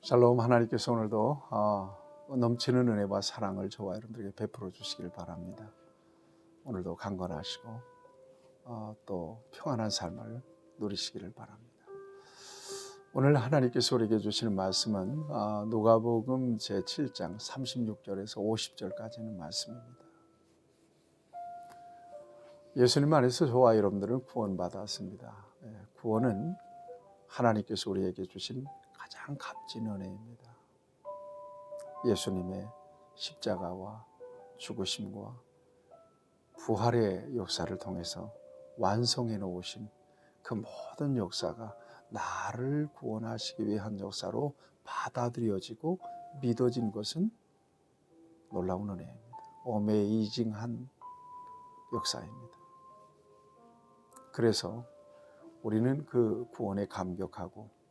샬롬. 하나님께서 오늘도 넘치는 은혜와 사랑을 저와 여러분들에게 베풀어 주시길 바랍니다. 오늘도 강건하시고 또 평안한 삶을 누리시기를 바랍니다. 오늘 하나님께서 우리에게 주시는 말씀은 누가복음 제7장 36절에서 50절까지는 말씀입니다. 예수님 안에서 저와 여러분들은 구원받았습니다. 구원은 하나님께서 우리에게 주신 가장 값진 은혜입니다. 예수님의 십자가와 죽으심과 부활의 역사를 통해서 완성해 놓으신 그 모든 역사가 나를 구원하시기 위한 역사로 받아들여지고 믿어진 것은 놀라운 은혜입니다. 어메이징한 역사입니다. 그래서 우리는 그 구원에 감격하고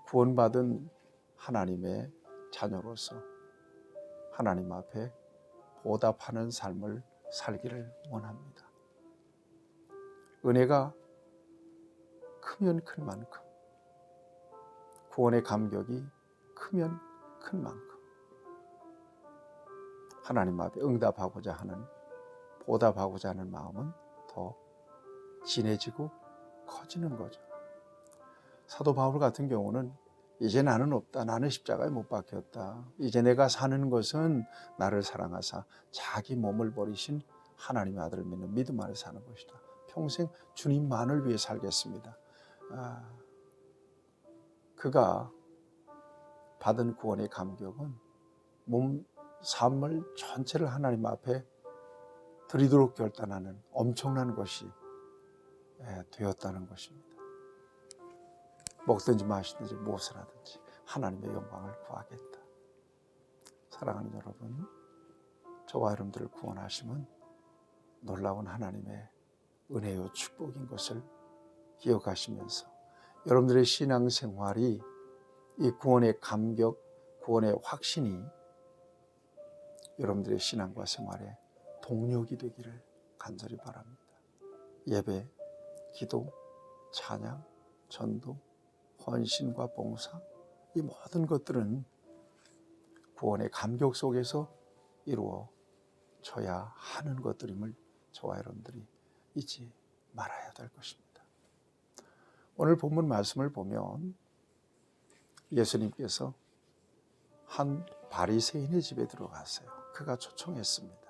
구원받은 하나님의 자녀로서 하나님 앞에 보답하는 삶을 살기를 원합니다. 은혜가 크면 큰 만큼, 구원의 감격이 크면 큰 만큼 하나님 앞에 응답하고자 하는, 보답하고자 하는 마음은 더 진해지고 커지는 거죠. 사도 바울 같은 경우는 이제 나는 없다. 나는 십자가에 못 박혔다. 이제 내가 사는 것은 나를 사랑하사 자기 몸을 버리신 하나님의 아들을 믿는 믿음 안에 사는 것이다. 평생 주님만을 위해 살겠습니다. 그가 받은 구원의 감격은 몸, 삶을 전체를 하나님 앞에 드리도록 결단하는 엄청난 것이 되었다는 것입니다. 먹든지 마시든지 무엇을 하든지 하나님의 영광을 구하겠다. 사랑하는 여러분, 저와 여러분들을 구원하심은 놀라운 하나님의 은혜요 축복인 것을 기억하시면서 여러분들의 신앙생활이 이 구원의 감격, 구원의 확신이 여러분들의 신앙과 생활에 동력이 되기를 간절히 바랍니다. 예배, 기도, 찬양, 전도, 헌신과 봉사, 이 모든 것들은 구원의 감격 속에서 이루어져야 하는 것들임을 저와 여러분들이 잊지 말아야 될 것입니다. 오늘 본문 말씀을 보면 예수님께서 한 바리새인의 집에 들어갔어요. 그가 초청했습니다.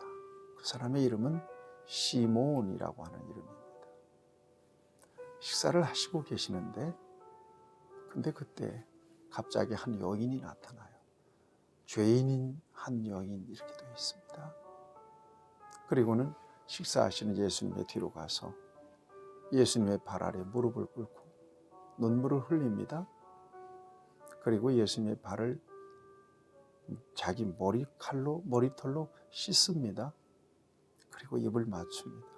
그 사람의 이름은 시몬이라고 하는 이름입니다. 식사를 하시고 계시는데 근데 그때 갑자기 한 여인이 나타나요. 죄인인 한 여인 이렇게 되어 있습니다. 그리고는 식사하시는 예수님의 뒤로 가서 예수님의 발 아래 무릎을 꿇고 눈물을 흘립니다. 그리고 예수님의 발을 자기 머리털로 씻습니다. 그리고 입을 맞춥니다.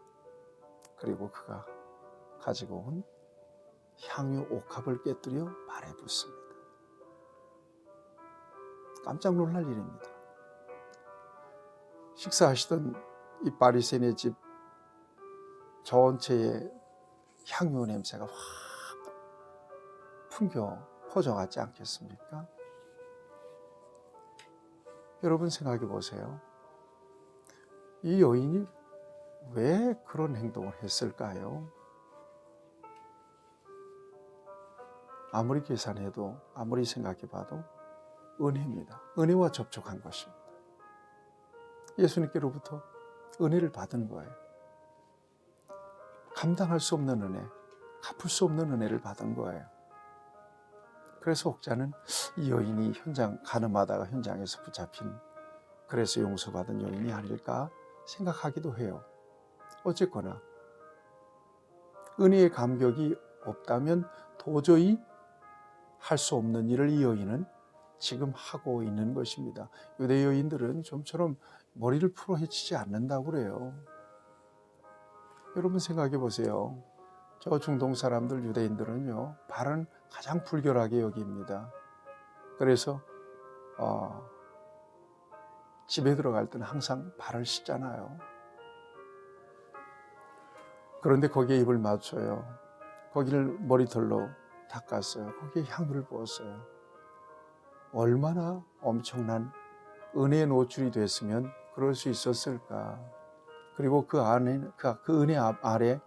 그리고 그가 가지고 온 향유 옥합을 깨뜨려 발에 붓습니다. 깜짝 놀랄 일입니다. 식사하시던 이 바리새인의 집 전체에 향유 냄새가 확 퍼져가지 않겠습니까? 여러분 생각해 보세요. 이 여인이 왜 그런 행동을 했을까요? 아무리 계산해도 아무리 생각해봐도 은혜입니다. 은혜와 접촉한 것입니다. 예수님께로부터 은혜를 받은 거예요. 감당할 수 없는 은혜, 갚을 수 없는 은혜를 받은 거예요. 그래서 혹자는 이 여인이 가늠하다가 현장에서 붙잡힌, 그래서 용서받은 여인이 아닐까 생각하기도 해요. 어쨌거나 은혜의 감격이 없다면 도저히 할 수 없는 일을 이 여인은 지금 하고 있는 것입니다. 유대 여인들은 좀처럼 머리를 풀어 헤치지 않는다고 그래요. 여러분 생각해 보세요. 저 중동 사람들, 유대인들은요, 발은 가장 불결하게 여깁니다. 그래서 집에 들어갈 때는 항상 발을 씻잖아요. 그런데 거기에 입을 맞춰요. 거기를 머리털로 닦았어요. 거기에 향유를 부었어요. 얼마나 엄청난 은혜에 노출이 됐으면 그럴 수 있었을까. 그리고 그 은혜 아래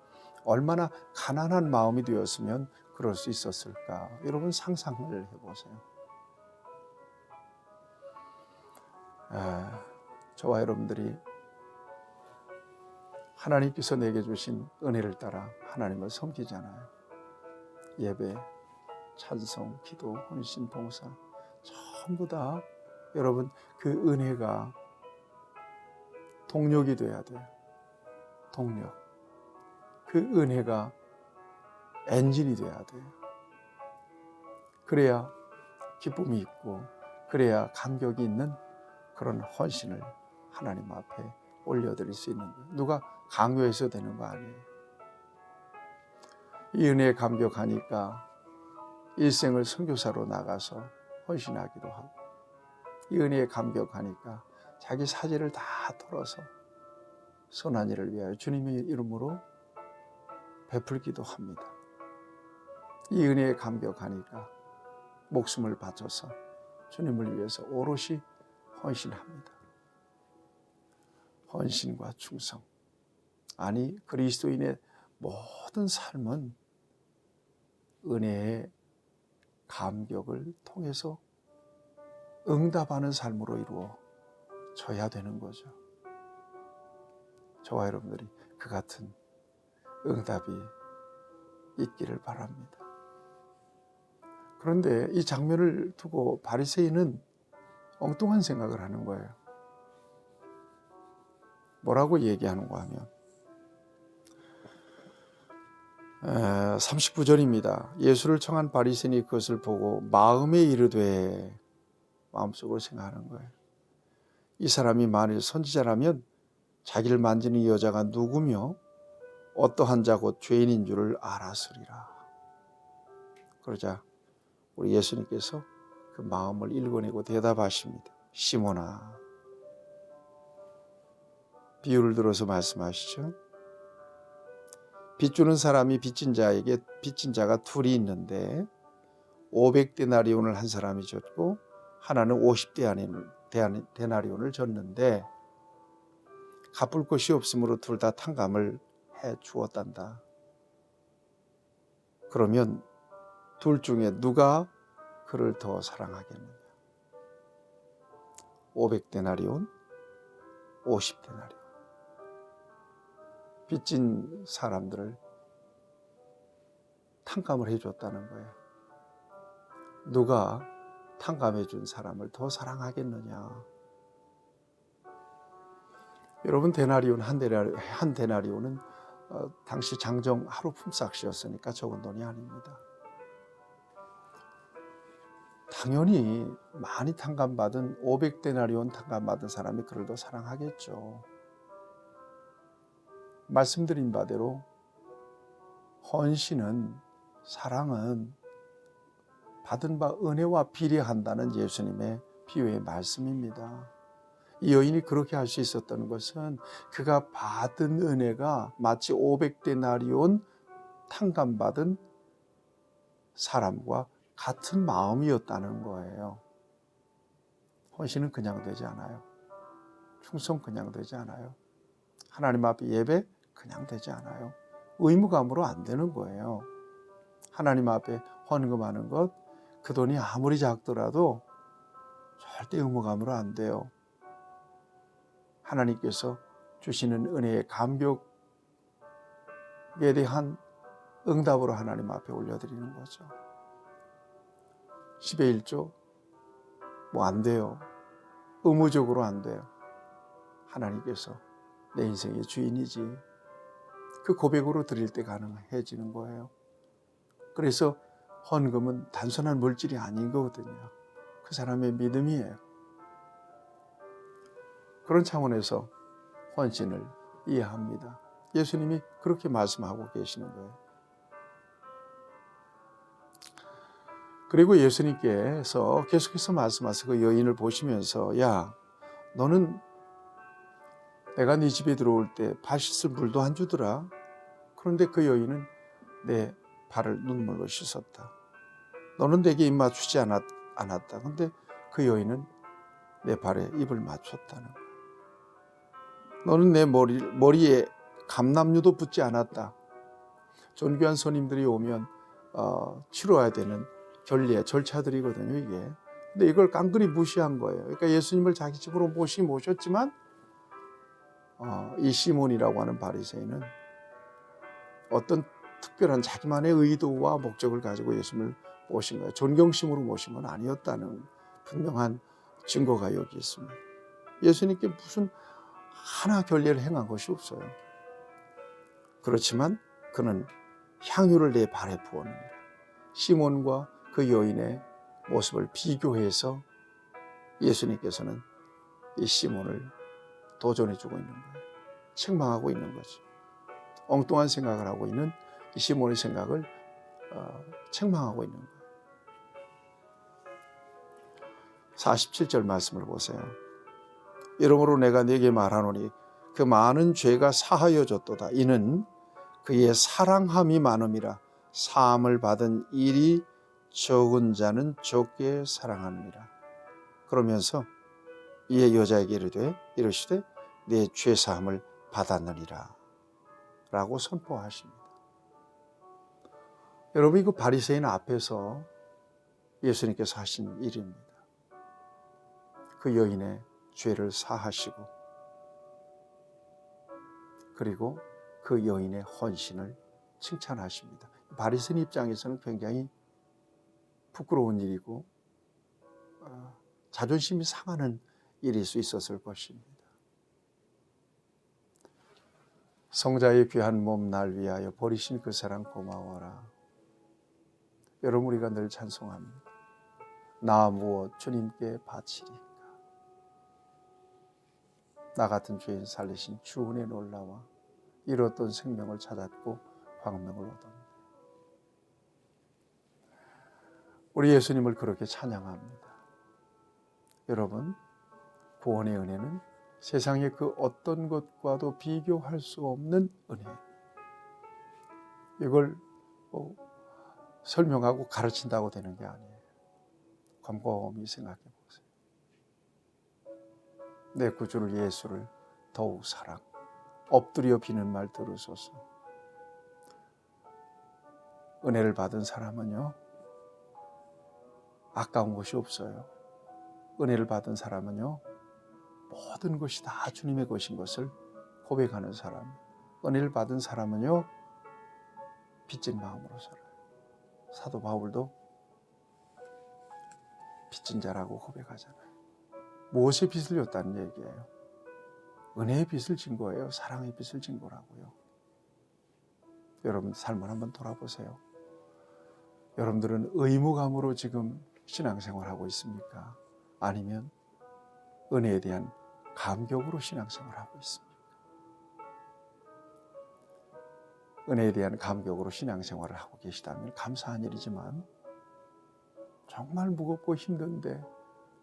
얼마나 가난한 마음이 되었으면 그럴 수 있었을까. 여러분 상상을 해보세요. 저와 여러분들이 하나님께서 내게 주신 은혜를 따라 하나님을 섬기잖아요. 예배, 찬송, 기도, 헌신, 봉사 전부 다 여러분 그 은혜가 동력이 돼야 돼요. 동력. 그 은혜가 엔진이 돼야 돼요. 그래야 기쁨이 있고 그래야 감격이 있는 그런 헌신을 하나님 앞에 올려드릴 수 있는 거예요. 누가 강요해서 되는 거 아니에요. 이 은혜에 감격하니까 일생을 선교사로 나가서 헌신하기도 하고, 이 은혜에 감격하니까 자기 사지를 다 털어서 선한 일을 위하여 주님의 이름으로 베풀기도 합니다. 이 은혜에 감격하니까 목숨을 바쳐서 주님을 위해서 오롯이 헌신합니다. 헌신과 충성. 아니, 그리스도인의 모든 삶은 은혜의 감격을 통해서 응답하는 삶으로 이루어져야 되는 거죠. 저와 여러분들이 그 같은 응답이 있기를 바랍니다. 그런데 이 장면을 두고 바리새인은 엉뚱한 생각을 하는 거예요. 뭐라고 얘기하는가 하면 39절입니다. 예수를 청한 바리새인이 그것을 보고 마음에 이르되, 마음속으로 생각하는 거예요. 이 사람이 만일 선지자라면 자기를 만지는 이 여자가 누구며 어떠한 자 곧 죄인인 줄을 알았으리라. 그러자 우리 예수님께서 그 마음을 읽어내고 대답하십니다. 시몬아, 비유를 들어서 말씀하시죠. 빚 주는 사람이 빚진 자에게 빚진 자가 둘이 있는데 500데나리온을 한 사람이 줬고 하나는 50데나리온을 줬는데 갚을 것이 없으므로 둘 다 탕감을 해 주었단다. 그러면 둘 중에 누가 그를 더 사랑하겠느냐? 500데나리온, 50데나리온. 빚진 사람들을 탕감을 해줬다는 거예요. 누가 탕감해 준 사람을 더 사랑하겠느냐? 여러분, 데나리온 한 데나리온은 당시 장정 하루 품삯이었으니까 적은 돈이 아닙니다. 당연히 많이 탕감받은 500데나리온 탕감받은 사람이 그를 더 사랑하겠죠. 말씀드린 바대로 헌신은, 사랑은 받은 바 은혜와 비례한다는 예수님의 비유의 말씀입니다. 이 여인이 그렇게 할 수 있었던 것은 그가 받은 은혜가 마치 500데나리온 탕감받은 사람과 같은 마음이었다는 거예요. 헌신은 그냥 되지 않아요. 충성 그냥 되지 않아요. 하나님 앞에 예배 그냥 되지 않아요. 의무감으로 안 되는 거예요. 하나님 앞에 헌금하는 것, 그 돈이 아무리 작더라도 절대 의무감으로 안 돼요. 하나님께서 주시는 은혜의 감격에 대한 응답으로 하나님 앞에 올려드리는 거죠. 10의 1조 뭐 안 돼요. 의무적으로 안 돼요. 하나님께서 내 인생의 주인이지. 그 고백으로 드릴 때 가능해지는 거예요. 그래서 헌금은 단순한 물질이 아닌 거거든요. 그 사람의 믿음이에요. 그런 차원에서 헌신을 이해합니다. 예수님이 그렇게 말씀하고 계시는 거예요. 그리고 예수님께서 계속해서 말씀하셔서 그 여인을 보시면서, 야, 너는 내가 네 집에 들어올 때 발 씻을 물도 안 주더라. 그런데 그 여인은 내 발을 눈물로 씻었다. 너는 내게 입 맞추지 않았다. 그런데 그 여인은 내 발에 입을 맞췄다는 거예요. 너는 내 머리에 감람류도 붙지 않았다. 존귀한 손님들이 오면 치러야 되는 결례 절차들이거든요, 이게. 근데 이걸 깡그리 무시한 거예요. 그러니까 예수님을 자기 집으로 모셨지만 이 시몬이라고 하는 바리새인은 어떤 특별한 자기만의 의도와 목적을 가지고 예수님을 모신 거예요. 존경심으로 모신 건 아니었다는 분명한 증거가 여기 있습니다. 예수님께 무슨 하나 결례를 행한 것이 없어요. 그렇지만 그는 향유를 내 발에 부었느니라. 시몬과 그 여인의 모습을 비교해서 예수님께서는 이 시몬을 도전해주고 있는 거예요. 책망하고 있는 거죠. 엉뚱한 생각을 하고 있는 이 시몬의 생각을 책망하고 있는 거예요. 47절 말씀을 보세요. 이러므로 내가 네게 말하노니 그 많은 죄가 사하여졌도다. 이는 그의 사랑함이 많음이라. 사함을 받은 일이 적은 자는 적게 사랑하느니라. 그러면서 이에 여자에게 이르시되 내 죄사함을 받았느니라 라고 선포하십니다. 여러분, 이거 바리새인 앞에서 예수님께서 하신 일입니다. 그 여인의 죄를 사하시고 그리고 그 여인의 헌신을 칭찬하십니다. 바리새인 입장에서는 굉장히 부끄러운 일이고 자존심이 상하는 일일 수 있었을 것입니다. 성자의 귀한 몸 날 위하여 버리신 그 사랑 고마워라. 여러분, 우리가 늘 찬송합니다. 나 무엇 주님께 바치리까. 나 같은 죄인 살리신 주 은혜 놀라와 잃었던 생명을 찾았고 광명을 얻었네. 우리 예수님을 그렇게 찬양합니다. 여러분, 구원의 은혜는 세상의 그 어떤 것과도 비교할 수 없는 은혜. 이걸 설명하고 가르친다고 되는 게 아니에요. 곰곰이 생각해 보세요. 내 구주를 예수를 더욱 사랑. 엎드려 비는 말 들으소서. 은혜를 받은 사람은요, 아까운 것이 없어요. 은혜를 받은 사람은요, 모든 것이 다 주님의 것인 것을 고백하는 사람. 은혜를 받은 사람은요, 빚진 마음으로 살아요. 사도 바울도 빚진 자라고 고백하잖아요. 무엇의 빚을 졌다는 얘기예요? 은혜의 빚을 진 거예요. 사랑의 빚을 진 거라고요. 여러분, 삶을 한번 돌아보세요. 여러분들은 의무감으로 지금 신앙생활하고 있습니까? 아니면 은혜에 대한 감격으로 신앙생활하고 있습니까? 은혜에 대한 감격으로 신앙생활을 하고 계시다면 감사한 일이지만 정말 무겁고 힘든데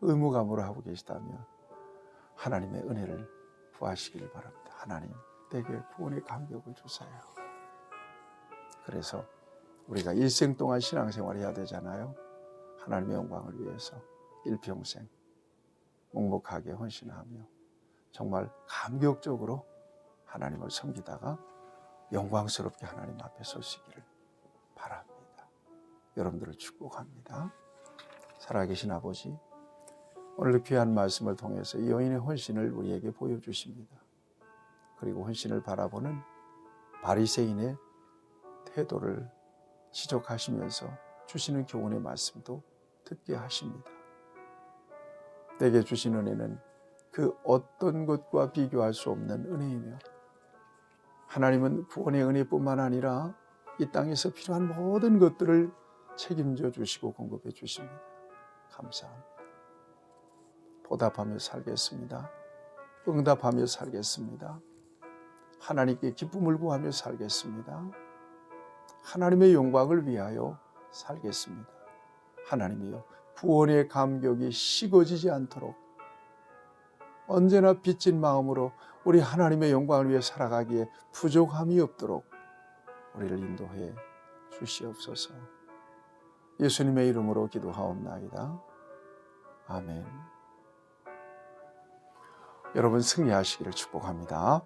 의무감으로 하고 계시다면 하나님의 은혜를 구하시길 바랍니다. 하나님, 내게 구원의 감격을 주세요. 그래서 우리가 일생 동안 신앙생활을 해야 되잖아요. 하나님의 영광을 위해서 일평생 묵묵하게 헌신하며 정말 감격적으로 하나님을 섬기다가 영광스럽게 하나님 앞에 서시기를 바랍니다. 여러분들을 축복합니다. 살아계신 아버지, 오늘 귀한 말씀을 통해서 이 여인의 헌신을 우리에게 보여주십니다. 그리고 헌신을 바라보는 바리새인의 태도를 지적하시면서 주시는 교훈의 말씀도 듣게 하십니다. 내게 주신 은혜는 그 어떤 것과 비교할 수 없는 은혜이며 하나님은 구원의 은혜뿐만 아니라 이 땅에서 필요한 모든 것들을 책임져 주시고 공급해 주십니다. 감사합니다. 보답하며 살겠습니다. 응답하며 살겠습니다. 하나님께 기쁨을 구하며 살겠습니다. 하나님의 영광을 위하여 살겠습니다. 하나님이여, 구원의 감격이 식어지지 않도록 언제나 빚진 마음으로 우리 하나님의 영광을 위해 살아가기에 부족함이 없도록 우리를 인도해 주시옵소서. 예수님의 이름으로 기도하옵나이다. 아멘. 여러분 승리하시기를 축복합니다.